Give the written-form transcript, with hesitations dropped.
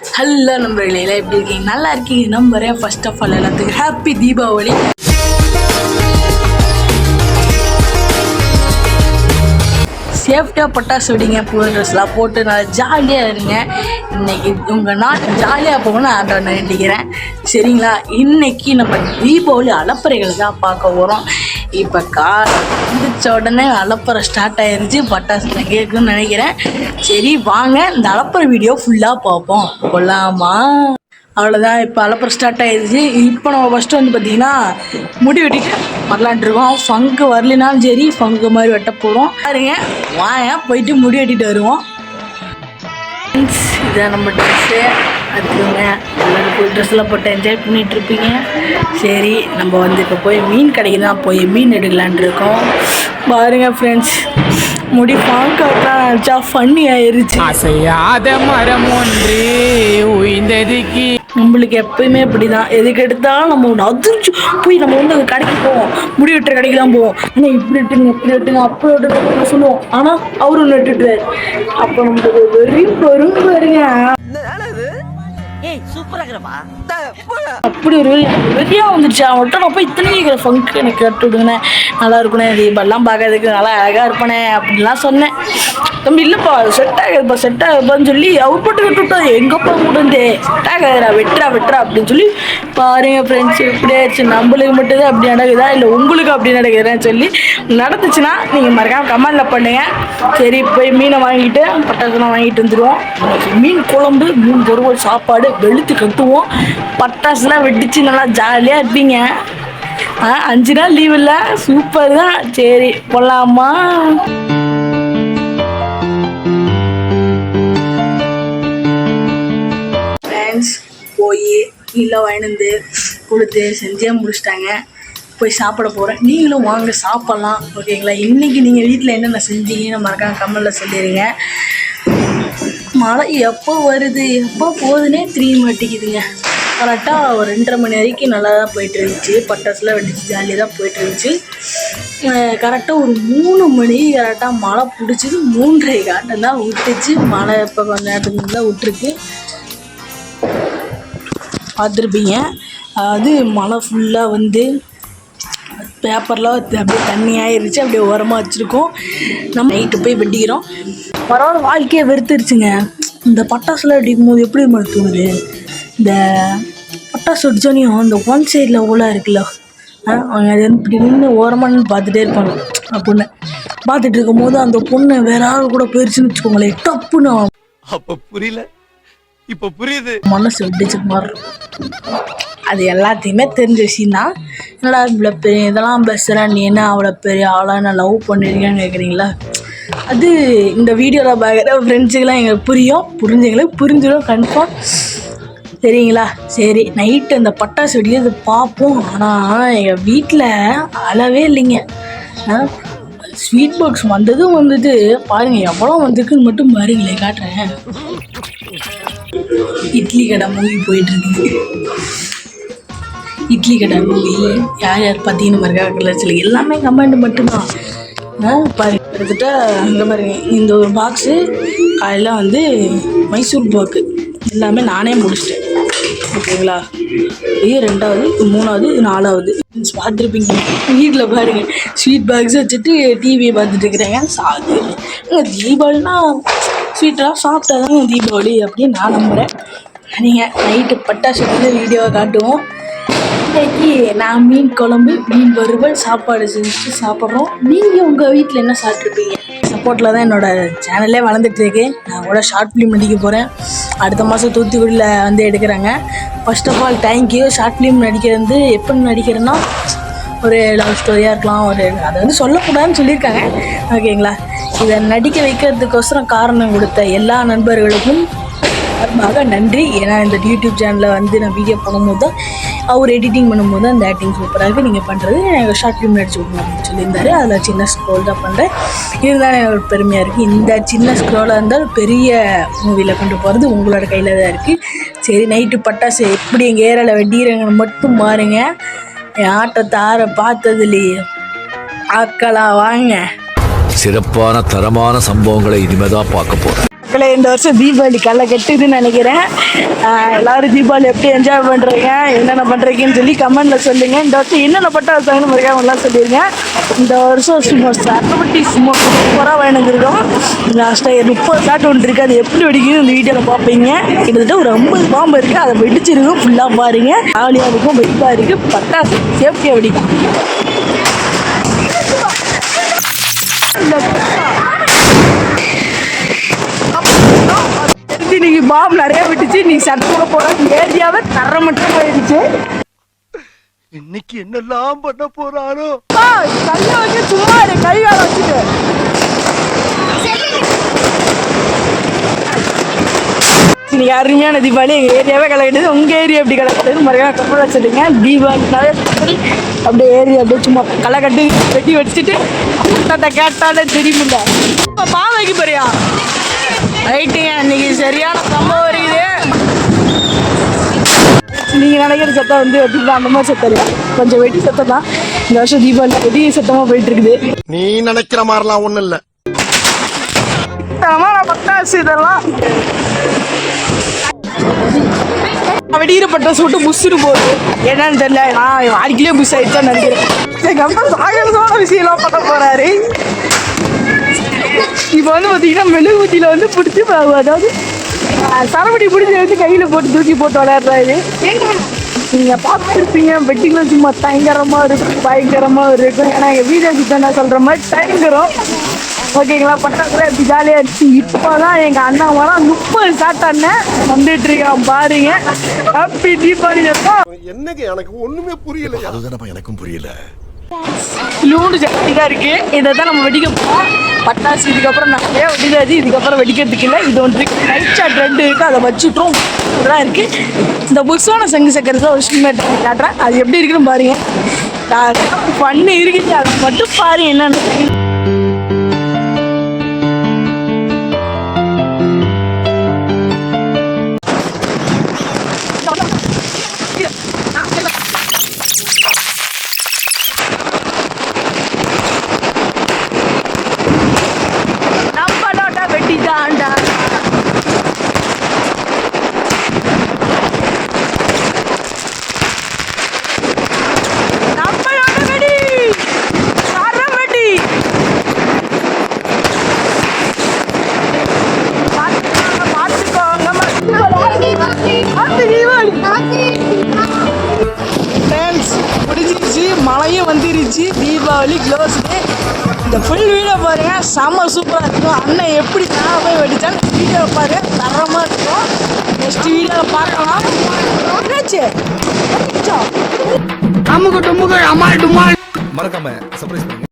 Hello நண்பர்களே, எல்லாம் எப்படி இருக்கீங்க? நல்லா இருக்கீங்க நம்புறேன். ஃபர்ஸ்ட் ஆஃப் ஆல் எல்லாத்துக்கும் ஹாப்பி தீபாவளி. சேஃப்டியாக பட்டாசு வெடிங்க, புது ட்ரெஸ்லாம் போட்டு நல்லா ஜாலியாக இருங்க. இன்றைக்கி உங்கள் நாள் ஜாலியாக போகணும்னு நான் வேண்டிக்கிறேன். சரிங்களா? இன்றைக்கி நம்ம தீபாவளி அலப்பறைகளை தான் பார்க்க போகிறோம். இப்போ முடிச்ச உடனே அலப்பறை ஸ்டார்ட் ஆகிருச்சு. பட்டாசு நான் கேட்குன்னு நினைக்கிறேன். சரி வாங்க இந்த அலப்பறை வீடியோ ஃபுல்லாக பார்ப்போம். கொள்ளாமா அவ்வளோதான். இப்போ அலப்பறை ஸ்டார்ட் ஆகிடுச்சு. இப்போ நம்ம ஃபஸ்ட்டு வந்து பார்த்திங்கன்னா முடி வெட்டிட்டு வரலான்ட்ருக்கோம். ஃபங்கு வரலினாலும் சரி, ஃபங்கு மாதிரி வெட்ட போகிறோம். பாருங்க வாங்க போயிட்டு முடி வெட்டிட்டு வருவோம். இதான் நம்ம ட்ரெஸ்ஸு. அதுக்குங்க எல்லோரும் புது ட்ரெஸ்ஸெல்லாம் போட்டு என்ஜாய் பண்ணிகிட்ருப்பீங்க. சரி நம்ம வந்து இப்போ போய் மீன் கடைக்கு தான் போய் மீன் எடுக்கலான் இருக்கோம். பாருங்கள் ஃப்ரெண்ட்ஸ், முடி பாக்கெல்லாம் நினச்சா ஃபன்னி ஆயிடுச்சு. அசையாத மரம் ஒன்று உயிர்ந்ததுக்கு. நம்மளுக்கு எப்பயுமே இப்படி தான். எதுக்கு எடுத்தாலும் நம்ம அதிர்ச்சி போய் நம்ம வந்து கடைக்கு போவோம், முடி வெட்டுற கடைக்கு தான் போவோம். ஆனால் இப்படி வெட்டுங்க, இப்படி வெட்டுங்க, அப்படி வெட்டுங்க சொல்லுவோம். ஆனால் அவரு ஒன்று வெட்டுட்டார். அப்போ நம்மளுக்கு வெறும் பாருங்க. அப்படி ஒரு வெளியா வந்துருச்சு. அவன்கிட்ட நான் போய் இத்தனை ஃபங்க்கு எனக்கு கட்டு விடுங்கண்ணே, நல்லா இருக்குண்ணே, தீபெல்லாம் பார்க்கறதுக்கு நல்லா அழகாக இருப்பேனே அப்படின்லாம் சொன்னேன். தம்பி இல்லைப்பா செட் ஆகுதுப்பான்னு சொல்லி அவர் போட்டு கட்டு விட்டா எங்கப்பா முடிந்தே செட் ஆகாதுடா, வெட்டுறா அப்படின்னு சொல்லி பாருங்க ஃப்ரெண்ட்ஸ். இப்படி ஆயிடுச்சு. நம்மளுக்கு மட்டும்தான் அப்படி நடக்குதா இல்லை உங்களுக்கு அப்படி நடக்குதுன்னு சொல்லி நடந்துச்சுன்னா நீங்கள் மறக்காமல் கமெண்டில் பண்ணுங்க. சரி போய் மீனை வாங்கிட்டு பட்டாசுலாம் வாங்கிட்டு வந்துடுவோம். மீன் குழம்பு, மீன் பொருள், சாப்பாடு வெளுத்து கட்டுவோம். பட்டாசுலாம் வெடிச்சு நல்லா ஜாலியாக இருப்பீங்க. 5 நாள் லீவ் இல்லை, சூப்பர் தான். சரி போகலாமா? ஃப்ரெண்ட்ஸ் போய் கீழே வாங்கிட்டு கொடுத்து செஞ்சே முடிச்சிட்டாங்க. போய் சாப்பிட போகிறேன். நீங்களும் வாங்க சாப்பிட்லாம். ஓகேங்களா? இன்றைக்கி நீங்கள் வீட்டில் என்னென்ன செஞ்சீங்கன்னு மறக்காம கமெண்டில் சொல்லிடுங்க. மழை எப்போ வருது எப்போ போகுதுன்னே தெரிய மாட்டேங்குதுங்க. கரெக்டாக ஒரு 2:30 மணி வரைக்கும் நல்லா தான் போயிட்டு இருந்துச்சு. பட்டாசுலாம் வெடிச்சு ஜாலியாக தான் போயிட்டு இருந்துச்சு. கரெக்டாக ஒரு 3 மணி கரெக்டாக மழை பிடிச்சிது. 3:30 காட்டம் தான் விட்டுச்சு. மழை இப்போ கொஞ்ச நேரத்துக்கு தான் விட்டுருக்கு. பார்த்துருப்பீங்க. அது மழை ஃபுல்லாக வந்து பேப்பர்லாம் அப்படியே தண்ணி ஆயிடுச்சு. அப்படியே ஓரமாக வச்சுருக்கோம். நம்ம நைட்டு போய் வெட்டிக்கிறோம். பரவாயில்ல, வாழ்க்கையை வெறுத்துருச்சுங்க. இந்த பட்டாசுலாம் வெடிக்கும் போது எப்படி தோணுது, இந்த பட்டாசு வெடிச்சோனையும் இந்த ஒன் சைடில் ஓலா இருக்குல்ல, அவங்க அது வந்து இப்படி நின்று ஓரமாக பார்த்துட்டே இருப்பாங்க. பொண்ணை பார்த்துட்டு இருக்கும் போது அந்த பொண்ணை வேற ஆள் கூட போயிடுச்சுன்னு வச்சுக்கோங்களேன், டப்புன்னு அப்போ புரியல, இப்போ புரியுது. மனசு வெடிச்சு மாதிரி. அது எல்லாத்தையுமே தெரிஞ்ச விஷயம் தான். என்னடா இவ்வளோ பெரிய இதெல்லாம் பேசுகிறா, நீ என்ன அவ்வளோ பெரிய ஆளாக நான் லவ் பண்ணிருக்கேன்னு கேட்குறீங்களா? அது இந்த வீடியோவில் பார்க்குற ஃப்ரெண்ட்ஸுக்கெல்லாம் எங்களுக்கு புரிஞ்சவங்களுக்கு புரிஞ்சிடும் கன்ஃபார்ம். சரிங்களா? சரி நைட்டு அந்த பட்டாசு வெடிக்கிறது பார்ப்போம். ஆனால் எங்கள் வீட்டில் அளவே இல்லைங்க. ஸ்வீட் பாக்ஸ் வந்ததும் வந்துட்டு பாருங்கள் எவ்வளோ வந்துருக்குன்னு மட்டும் பாருங்களேன், காட்டுறேன். இட்லி கடை மூவி போயிட்டுருக்கு. இட்லி கடை மூவி யார் யார் பார்த்தீங்கன்னு மறக்காக்கல சொல்லி எல்லாமே கமெண்ட் மட்டும்தான். பாருங்க கிட்டத்தட்ட அங்கே பாருங்க, இந்த ஒரு பாக்ஸு காலையில் வந்து மைசூர் பாக்கு எல்லாமே நானே முடிச்சிட்டேன். ஓகேங்களா? இது 2வது, 3வது, 4வது பார்த்துருப்பீங்க. வீட்டில் பாருங்கள் ஸ்வீட் பாக்ஸ் வச்சுட்டு டிவியை பார்த்துட்டு இருக்கிறேங்க. சாது தீபாவளினா ஸ்வீட்டெல்லாம் சாப்பிட்டா தாங்க தீபாவளி அப்படின்னு நான் நம்புகிறேன். நீங்கள் நைட்டு பட்டாசு வந்து வீடியோவை காட்டுவோம். இன்றைக்கி நான் மீன் குழம்பு, மீன் வறுவல், சாப்பாடு செஞ்சுட்டு சாப்பிட்றோம். நீங்கள் உங்கள் வீட்டில் என்ன சாப்பிட்ருப்பீங்க? சப்போர்ட்டில் தான் என்னோடய சேனலே வளர்ந்துட்டுருக்கு. நான் கூட ஷார்ட் ஃபிலிம் நடிக்க போகிறேன். அடுத்த மாதம் தூத்துக்குடியில் வந்து எடுக்கிறாங்க. First of all thank you. Short film நடிக்கிறது வந்து எப்படி நடிக்கிறேன்னா, ஒரு லவ் ஸ்டோரியாக இருக்கலாம், அதை வந்து சொல்லக்கூடாதுன்னு சொல்லியிருக்காங்க. ஓகேங்களா? இதை நடிக்க வைக்கிறதுக்கோசரம் காரணம் கொடுத்த எல்லா நண்பர்களுக்கும் ரொம்ப நன்றி. ஏன்னா இந்த யூடியூப் சேனலில் வந்து நான் வீடியோ பண்ணும்போது தான் அவர் எடிட்டிங் பண்ணும்போது அந்த ஆக்டிங் சூப்பராக இருக்குது, நீங்கள் பண்ணுறது எனக்கு ஷார்ட் ஃபிலிம் நடிச்சு கொடுங்க அப்படின்னு சொல்லியிருந்தாரு. அதில் சின்ன ஸ்க்ரோல் தான் பண்ணுறேன். இதுதான் எனக்கு பெருமையாக இருக்குது. இந்த சின்ன ஸ்க்ரோலாக இருந்தால் பெரிய மூவியில் கொண்டு போகிறது உங்களோட கையில் தான் இருக்குது. சரி நைட்டு பட்டாசு எப்படி எங்கள் ஏரியாவில் வெடிக்கிறாங்கன்னு மட்டும் பாருங்க. என் ஆட்டத்தை பார்த்ததுலேயே ஆக்கலாம் வாங்க. சிறப்பான தரமான சம்பவங்களை இனிமேதான் பார்க்க போகிறேன். இந்த வருஷம் தீபாவளி களை கட்டுதுன்னு நினைக்கிறேன். எல்லாரும் தீபாவளி எப்படி என்ஜாய் பண்ணுறீங்க, என்னென்ன பண்ணுறீங்கன்னு சொல்லி கமெண்ட்டில் சொல்லுங்கள். இந்த வருஷம் என்னென்ன பட்டாசுன்னு மறக்காமலாம் சொல்லிடுங்க. இந்த வருஷம் சும்மா சரவட்டி சும்மா சூப்பராக வேணுங்கிறோம். லாஸ்ட்டாக 30 ஷாட் ஒன்று இருக்குது. அது எப்படி வெடிக்குது இந்த வீடியோவில் பார்ப்பீங்க. கிட்டத்தட்ட ஒரு 50 பாம்பு இருக்குது. அதை வெடிச்சிருக்கும். ஃபுல்லாக பாருங்க. ஜாலியாக இருக்கும், வெடிப்பாக இருக்குது. பட்டாசு சேஃப்டியாக வெடிக்கும். இன்னைக்கு பாம்பு நிறைய விட்டுச்சு. நீ சட்டை போற ஏரியாவே தர மட்டும் போயிடுச்சு. இன்னைக்கு என்னெல்லாம் பண்ண போறாரோ. கையை வச்சு சும்மா கை கால வச்சுட்டு இன்னைக்கு அருமையான தீபாவளி. எங்கள் ஏரியாவே கலக்கிட்டது. உங்கள் ஏரியா எப்படி கலக்கிட்டது மறையாக கப்பல் வச்சுருங்க. தீபாவளினாவே அப்படியே ஏரியா அப்படியே சும்மா களை கட்டி வெட்டி வச்சுட்டு கேட்டாலே தெரியுமில்ல. பா வைக்க போறியா? ரைட்டுங்க. இன்னைக்கு சரியான சம்பவம் இருக்குது. நீங்கள் நினைக்கிற சத்தம் வந்து வெட்டிக்கலாம் அந்த மாதிரி சத்தம் இல்லை. கொஞ்சம் வெட்டி சத்தம் தான். இந்த வருஷம் தீபாவளி வெட்டி சத்தமாக போயிட்டு இருக்குது. நீ நினைக்கிற மாதிரிலாம் ஒண்ணும் இல்ல. பட்டாசு இதெல்லாம் வெடிக்கிற பட்டாசு மட்டும் புஷ்ஷுன்னு போகுது. என்னன்னு தெரியல. நான் அடிக்கலே புஷ் ஆயிடுச்சான்னு நினைக்கிறேன். எங்கள் அப்பா சாகரமான விஷயம்லாம் பண்ண போறாரு. இப்போ வந்து பார்த்தீங்கன்னா மெழுகுவத்தியில் வந்து பிடிச்சி, அதாவது சரவடி பிடிச்சி வந்து கையில் போட்டு தூக்கி போட்டு விளையாடுறாரு. நீங்கள் பார்த்துருப்பீங்க. வெட்டிங்களும் சும்மா பயங்கரமாக இருக்கும், பயங்கரமாக இருக்கும். ஏன்னா எங்கள் வீடியோ கிட்ட நான் சொல்கிற மாதிரி பயங்கரம். ஓகேங்களா? பட்டாசுலாம் எப்படி ஜாலியாக இருந்துச்சு. இப்போ தான் எங்கள் அண்ணாவெல்லாம் 30 ஷாட் அண்ணன் வந்துட்டு இருக்கான் பாருங்க. ஹாப்பி தீபாவளி. என்னங்க எனக்கு ஒண்ணுமே புரியல. அதுதானப்பா எனக்கும் புரியல. லூண்டு ஜாஸ்தியாக இருக்குது. இதை தான் நம்ம வெடிக்க போகிறோம். பட்டாசு இதுக்கப்புறம் நிறைய வெடிக்காது. இதுக்கப்புறம் வெடிக்கிறதுக்கு இல்லை. இது ஒன்று இருக்குது. நைட் ஷாட் 2 இருக்குது. அதை வச்சுட்ரும். இதெல்லாம் இருக்குது. இந்த புக்ஸான சங்கு சக்கரத்தில் ஒரு ஸ்டிமேட் காட்டுறேன். அது எப்படி இருக்குன்னு பாருங்க. பண்ணு இருக்குது. அதை மட்டும் பாருங்க என்னென்னு. மழையும் வந்துருச்சு. தீபாவளி க்ளோஸ் டே. இந்த ஃபுல் வீடியோ பாருங்க. செம்ம சூப்பராக இருக்கும். அண்ணன் எப்படி நான் போய் வெடிச்சான்னு வீடியோ பாருங்க. தரமாக இருக்கும். நெக்ஸ்ட் வீடியோவை பார்க்கலாம். அம்முக்கு டும்முக்கு அம்மா டும்மா மறக்காம சர்ப்ரைஸ் பண்ணுங்க.